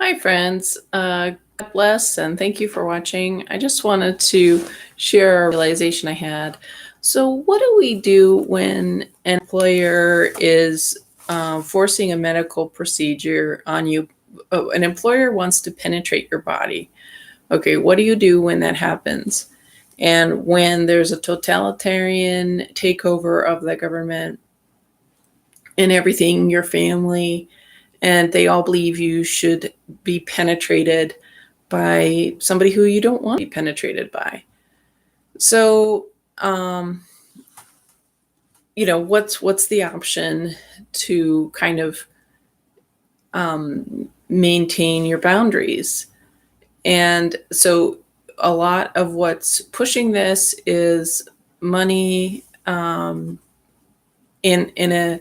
Hi, friends. God bless and thank you for watching. I just wanted to share a realization I had. So, what do we do when an employer is forcing a medical procedure on you? An employer wants to penetrate your body. Okay, what do you do when that happens? And when there's a totalitarian takeover of the government and everything, your family, and they all believe you should be penetrated by somebody who you don't want to be penetrated by. So, um, what's the option to kind of maintain your boundaries? And so, a lot of what's pushing this is money. In a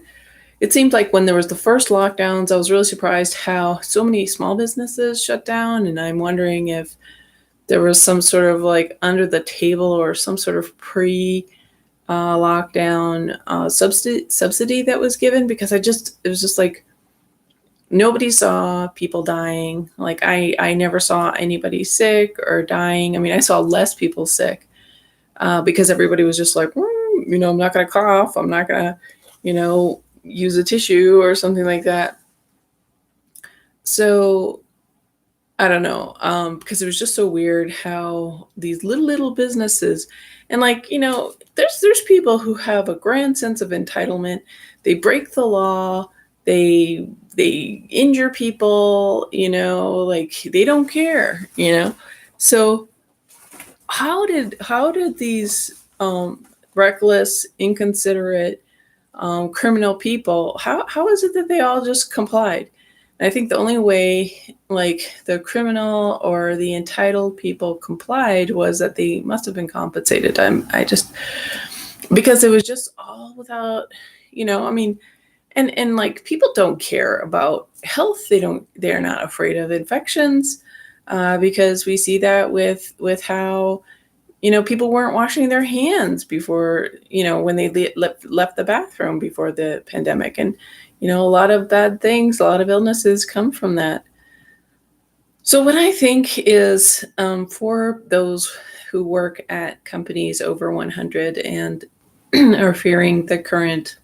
It seemed like when there was the first lockdowns, I was really surprised how so many small businesses shut down, and I'm wondering if there was some sort of like under the table or some sort of pre lockdown subsidy that was given, because it was just like nobody saw people dying. Like I never saw anybody sick or dying. I mean, I saw less people sick because everybody was just like, I'm not going to cough. I'm not going to, use a tissue or something like that. So I don't know, because it was just so weird how these little businesses, and like there's people who have a grand sense of entitlement. They break the law. They injure people. Like they don't care. So how did these reckless, inconsiderate, criminal people, how is it that they all just complied? And I think the only way, like, the criminal or the entitled people complied was that they must have been compensated. I just, because it was just all without, I mean, and like people don't care about health. They're not afraid of infections, because we see that with how people weren't washing their hands before, when they left the bathroom before the pandemic. And, a lot of bad things, a lot of illnesses come from that. So, what I think is, for those who work at companies over 100 and are fearing the current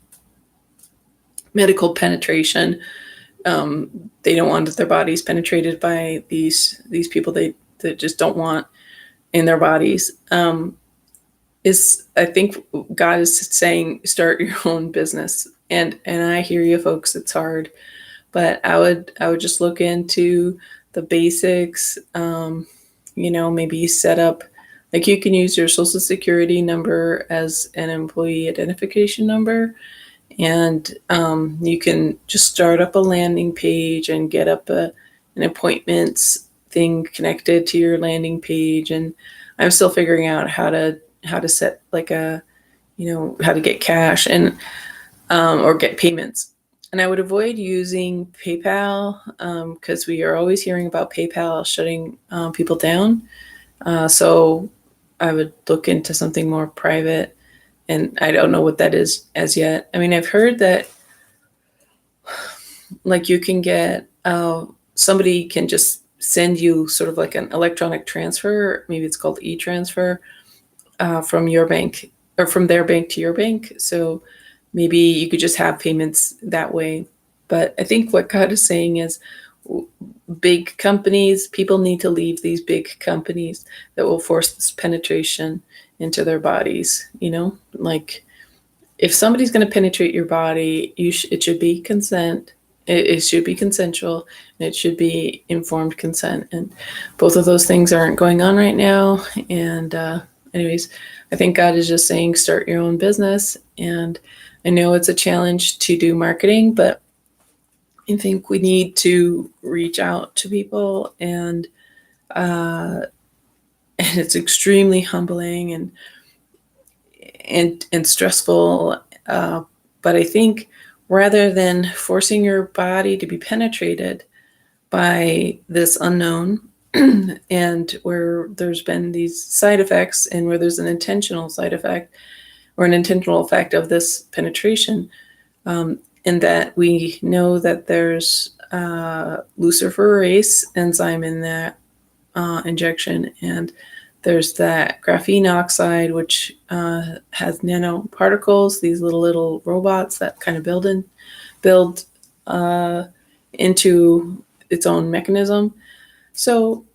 medical penetration, they don't want their bodies penetrated by these people that just don't want in their bodies. Is I think God is saying start your own business. And I hear you folks, it's hard, but I would just look into the basics. Maybe set up, like, you can use your social security number as an employee identification number, and you can just start up a landing page and get up an appointments thing connected to your landing page. And I'm still figuring out how to set like how to get cash and or get payments. And I would avoid using PayPal, because we are always hearing about PayPal shutting people down. So I would look into something more private, and I don't know what that is as yet. I mean, I've heard that, like, you can get somebody can just send you sort of like an electronic transfer. Maybe it's called e-transfer, from your bank or from their bank to your bank. So maybe you could just have payments that way. But I think what God is saying is, big companies, people need to leave these big companies that will force this penetration into their bodies. Like, if somebody's going to penetrate your body, it should be consent. It should be consensual, and it should be informed consent. And both of those things aren't going on right now. And anyways, I think God is just saying start your own business. And I know it's a challenge to do marketing, but I think we need to reach out to people, and it's extremely humbling and stressful. But I think rather than forcing your body to be penetrated by this unknown, and where there's been these side effects, and where there's an intentional side effect or an intentional effect of this penetration, and that we know that there's luciferase enzyme in that injection, and there's that graphene oxide, which has nanoparticles, these little robots that kind of build into its own mechanism. So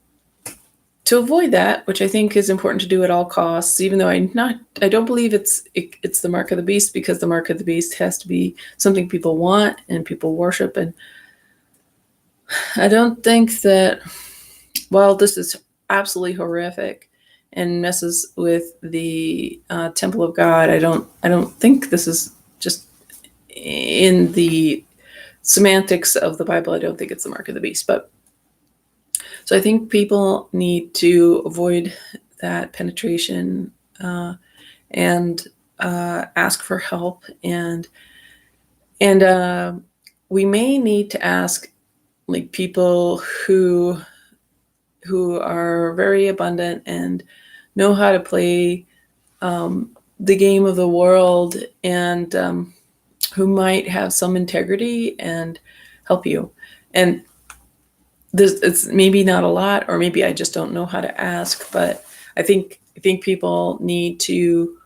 to avoid that, which I think is important to do at all costs, even though I don't believe it's the mark of the beast, because the mark of the beast has to be something people want and people worship. And I don't think that, while this is absolutely horrific and messes with the temple of God, I don't think this is just in the semantics of the Bible. I don't think it's the mark of the beast, but so I think people need to avoid that penetration and ask for help, and we may need to ask like people who are very abundant and know how to play the game of the world, and who might have some integrity and help you. And it's maybe not a lot, or maybe I just don't know how to ask, but I think people need to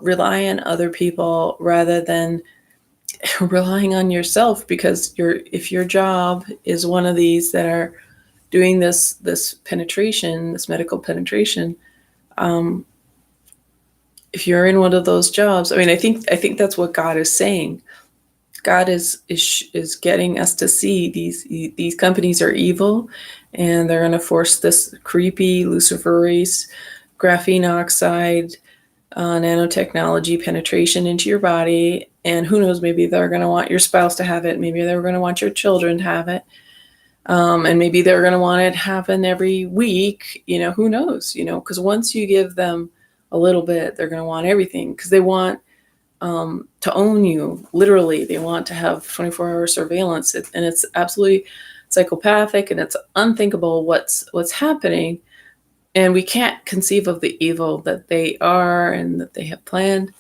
rely on other people rather than relying on yourself, because if your job is one of these that are doing this penetration, this medical penetration, if you're in one of those jobs, I mean, I think that's what God is saying. God is getting us to see these companies are evil, and they're going to force this creepy luciferase, graphene oxide, nanotechnology penetration into your body. And who knows, maybe they're going to want your spouse to have it. Maybe they're going to want your children to have it. And maybe they're going to want it to happen every week. Who knows, because once you give them a little bit, they're going to want everything, because they want to own you. Literally, they want to have 24-hour surveillance, and it's absolutely psychopathic, and it's unthinkable what's happening. And we can't conceive of the evil that they are and that they have planned.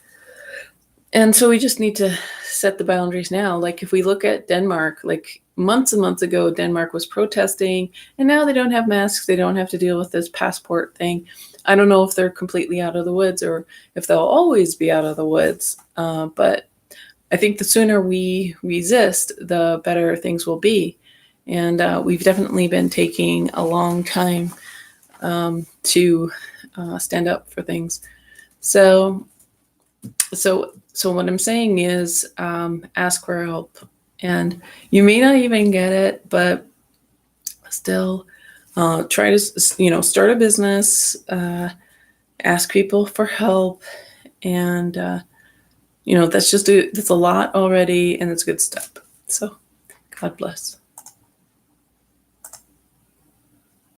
And so we just need to set the boundaries now. Like if we look at Denmark, like months and months ago, Denmark was protesting, and now they don't have masks. They don't have to deal with this passport thing. I don't know if they're completely out of the woods or if they'll always be out of the woods. But I think the sooner we resist, the better things will be. And we've definitely been taking a long time to stand up for things. So what I'm saying is, ask for help, and you may not even get it, but still try to, start a business, ask people for help, and that's a lot already, and it's a good step. So God bless.